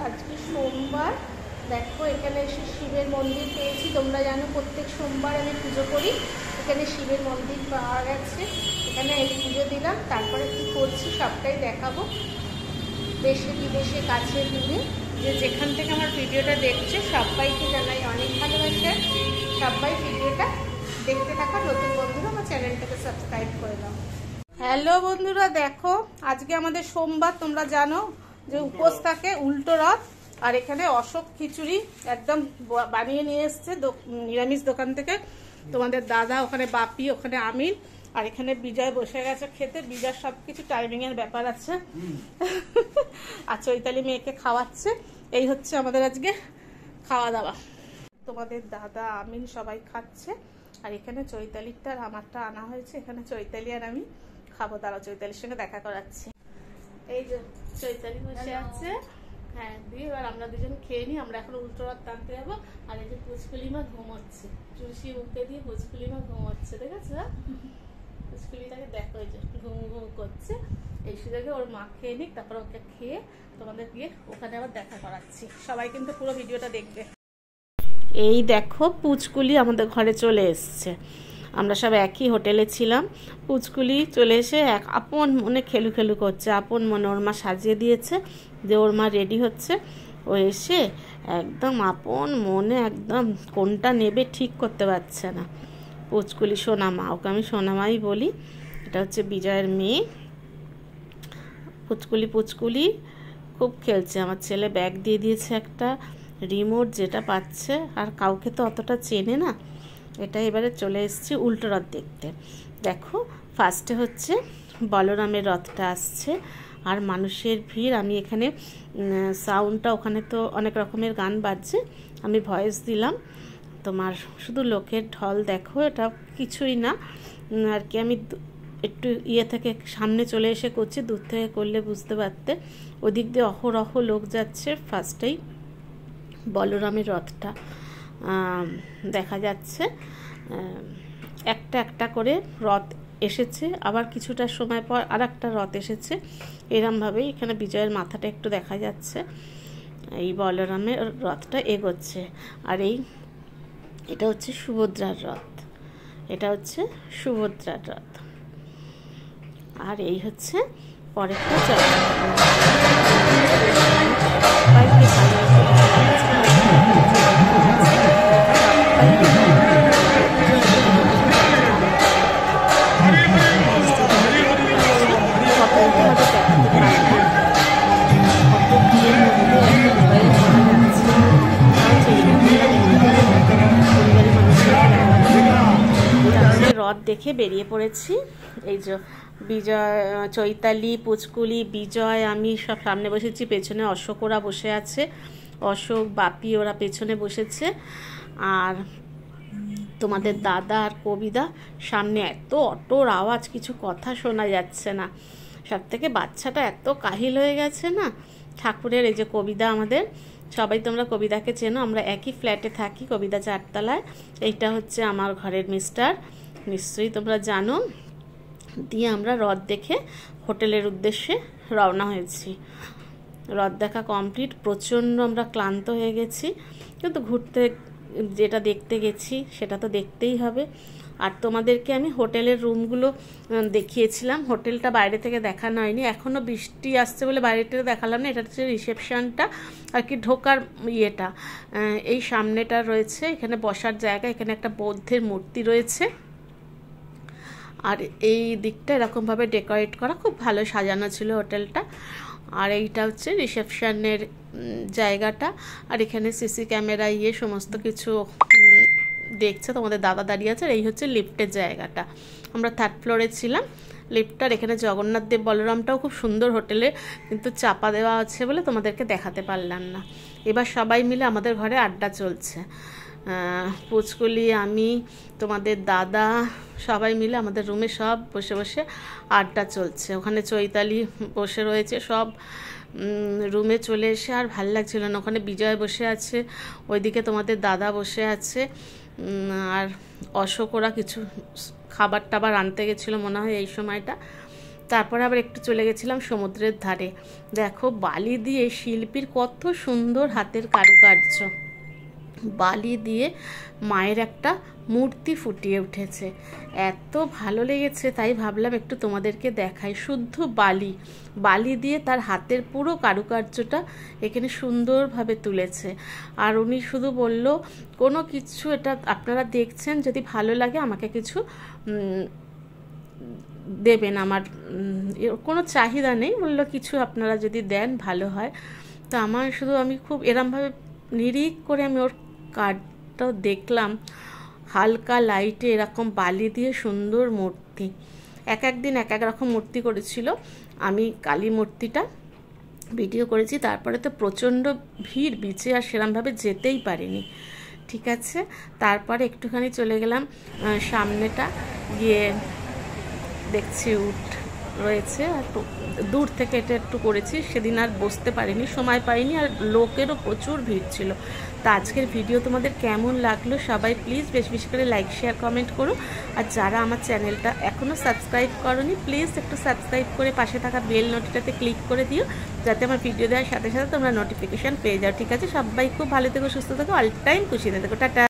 আজকে সোমবার। দেখো এখানে এসে শিবের মন্দির পেয়েছি। তোমরা জানো প্রত্যেক সোমবার আমি পুজো করি। এখানে শিবের মন্দির পাওয়া গেছে, এখানে এই পুজো দিলাম। তারপরে কি করছি সবটাই দেখাবো। দেশে বিদেশে কাছে দূরে যে যেখান থেকে আমার ভিডিওটা দেখছে সবাইকে জানাই অনেক ভালোবাসা। সবাই ভিডিওটা দেখতে থাকা, নতুন বন্ধুরা আমার চ্যানেলটাকে সাবস্ক্রাইব করে দাও। হ্যালো বন্ধুরা, দেখো আজকে আমাদের সোমবার। তোমরা জানো যে উপোস থাকে, উল্টো রথ। আর এখানে অশোক খিচুড়ি একদম বানিয়ে নিয়ে এসছে নিরামিষ দোকান থেকে তোমাদের দাদা, ওখানে বাপি, ওখানে আমিন, আর এখানে বিজয় বসে গেছে খেতে। বিজয় সবকিছু টাইমিং এর ব্যাপার আছে। আর চৈতালি মেয়েকে খাওয়াচ্ছে। এই হচ্ছে আমাদের আজকে খাওয়া দাওয়া। তোমাদের দাদা, আমিন সবাই খাচ্ছে। আর এখানে চৈতালিটা আর আমারটা আনা হয়েছে। এখানে চৈতালি আর আমি খাবো। দাঁড়াও, চৈতালির সঙ্গে দেখা করাচ্ছি। এই যে চৈতালি বসে আছে। হ্যাঁ, দিয়ে এবার আমরা দুজন খেয়ে নিই। আমরা এখন উল্টো রথ টানতে যাবো। আর এই যে পুচকুলিমা ঘুমোচ্ছে, চুষি উঠে দিয়ে পুচকুলিমা ঘুমোচ্ছে, দেখেছো? পুচকুলিটাকে দেখো, এই যে ঘুম ঘুম করছে। এই সুযোগে ওর মা খেয়ে নিক, তারপর ওকে খেয়ে তোমাদের গিয়ে ওখানে আবার দেখা করাচ্ছি। সবাই কিন্তু পুরো ভিডিওটা দেখবে। এই দেখো পুচকুলি আমাদের ঘরে চলে এসছে। আমরা সব একই হোটেলে ছিলাম। পুচকুলি চলে এসে এক আপন মনে খেলু খেলু করছে। আপন মনে ওর মা সাজিয়ে দিয়েছে যে ওর মা রেডি হচ্ছে। ও এসে একদম আপন মনে একদম কোনটা নেবে ঠিক করতে পারছে না। পুচকুলি সোনামা, ওকে আমি সোনামাই বলি। এটা হচ্ছে বিজয়ের মেয়ে। পুচকুলি খুব খেলছে। আমার ছেলে ব্যাগ দিয়ে দিয়েছে একটা রিমোট, যেটা পাচ্ছে। আর কাউকে তো অতটা চেনে না। এটা এবারে চলে এসেছি উল্টো রথ দেখতে। দেখো ফার্স্টে হচ্ছে বলরামের রথটা আসছে আর মানুষের ভিড়। আমি এখানে সাউন্ডটা, ওখানে তো অনেক রকমের গান বাজছে, আমি ভয়েস দিলাম। তোমার শুধু লোকের ঢল দেখো, এটা কিছুই না আর কি। আমি একটু থেকে সামনে চলে এসে করছি, দূর থেকে করলে বুঝতে পারতে। ওদিক দিয়ে অহরহ লোক যাচ্ছে। ফার্স্টেই বলরামের রথটা দেখা যাচ্ছে। একটা একটা করে রথ এসেছে, আবার কিছুটা সময় পর আর একটা রথ এসেছে। এরমভাবেই এখানে বিজয়ের মাথাটা একটু দেখা যাচ্ছে। এই বলরামের রথটা এগোচ্ছে। আর এটা হচ্ছে সুভদ্রার রথ। এটা হচ্ছে সুভদ্রার রথ। আর এই হচ্ছে পরেরটা রথ দেখে বেরিয়ে পড়েছি। এই যে বিজয়, চৈতালি, পুচকুলি, বিজয়, আমি সব সামনে বসেছি। পেছনে অশোক ওরা বসে আছে। অশোক, বাপি ওরা পেছনে বসেছে। আর তোমাদের দাদা আর কবিদা সামনে। এত অটোর আওয়াজ, কিছু কথা শোনা যাচ্ছে না। সব থেকে বাচ্চাটা এত কাহিল হয়ে গেছে না। ঠাকুরের এই যে কবিদা, আমাদের সবাই তোমরা কবিদাকে চেনো, আমরা একই ফ্ল্যাটে থাকি, কবিদা 4 তলায়। এইটা হচ্ছে আমার ঘরের মিস্টার, নিশ্চয়ই তোমরা জানো। দিয়ে আমরা রথ দেখে হোটেলের উদ্দেশ্যে রওনা হয়েছি। রথ দেখা কমপ্লিট। প্রচণ্ড আমরা ক্লান্ত হয়ে গেছি, কিন্তু ঘুরতে যেটা দেখতে গেছি সেটা তো দেখতেই হবে। আর তোমাদেরকে আমি হোটেলের রুমগুলো দেখিয়েছিলাম। হোটেলটা বাইরে থেকে দেখানো হয়নি, এখনও বৃষ্টি আসছে বলে বাইরে থেকে দেখালাম না। এটা হচ্ছে রিসেপশনটা আর কি, ঢোকার ইয়েটা। এই সামনেটা রয়েছে, এখানে বসার জায়গা। এখানে একটা বৌদ্ধের মূর্তি রয়েছে। আর এই দিকটা এরকমভাবে ডেকোরেট করা, খুব ভালো সাজানো ছিল হোটেলটা। আর এইটা হচ্ছে রিসেপশনের জায়গাটা। আর এখানে সিসি ক্যামেরা সমস্ত কিছু দেখছে। তোমাদের দাদা দাঁড়িয়ে আছে। আর এই হচ্ছে লিফটের জায়গাটা। আমরা 3rd ফ্লোরে ছিলাম। লিফটার এখানে জগন্নাথ দেব বলরামটাও খুব সুন্দর হোটেলে, কিন্তু চাপা দেওয়া আছে বলে তোমাদেরকে দেখাতে পারলাম না। এবার সবাই মিলে আমাদের ঘরে আড্ডা চলছে। পুচকুলি, আমি, তোমাদের দাদা সবাই মিলে আমাদের রুমে সব বসে বসে আড্ডা চলছে। ওখানে চৈতালি বসে রয়েছে। সব রুমে চলে এসে আর ভাল লাগছিল না। ওখানে বিজয় বসে আছে, ওইদিকে তোমাদের দাদা বসে আছে। আর অশোক ওরা কিছু খাবার টাবার আনতে গেছিলো মনে হয় এই সময়টা। তারপরে আবার একটু চলে গেছিলাম সমুদ্রের ধারে। দেখো বালি দিয়ে শিল্পীর কত সুন্দর হাতের কারুকার্য, বালি দিয়ে মায়ের একটা মূর্তি ফুটিয়ে উঠেছে, এত ভালো লেগেছে। তাই ভাবলাম একটু তোমাদেরকে দেখাই। শুদ্ধ বালি, বালি দিয়ে তার হাতের পুরো কারুকার্যটা এখানে সুন্দরভাবে তুলেছে। আর উনি শুধু বলল কোনো কিছু, এটা আপনারা দেখছেন, যদি ভালো লাগে আমাকে কিছু দেবেন, আমার কোনো চাহিদা নেই। বললো কিছু আপনারা যদি দেন ভালো হয়। তো আমার শুধু, আমি খুব এরমভাবে নিরিখ করে আমি ওর কার্ডটা দেখলাম, হালকা লাইটে এরকম বালি দিয়ে সুন্দর মূর্তি। এক এক দিন এক এক রকম মূর্তি করেছিল। আমি কালী মূর্তিটা ভিডিও করেছি। তারপরে তো প্রচণ্ড ভিড়, বিচে আর সেরমভাবে যেতেই পারিনি। ঠিক আছে, তারপরে একটুখানি চলে গেলাম সামনেটা, গিয়ে দেখছি উট রয়েছে, আর দূর থেকে এটা একটু করেছি। সেদিন আর বসতে পারিনি, সময় পাইনি, আর লোকেরও প্রচুর ভিড় ছিল। তা আজকের ভিডিও তোমাদের কেমন লাগলো সবাই প্লিজ বেশি বেশি করে লাইক শেয়ার কমেন্ট করো। আর যারা আমার চ্যানেলটা এখনও সাবস্ক্রাইব করোনি প্লিজ একটু সাবস্ক্রাইব করে পাশে থাকা বেল নোটিটাতে ক্লিক করে দিও, যাতে আমার ভিডিও দেওয়ার সাথে সাথে তোমরা নোটিফিকেশান পেয়ে যাও। ঠিক আছে, সবাই খুব ভালো থেকো, সুস্থ থেকো, অল টাইম খুশিতে থেকো, টাটা।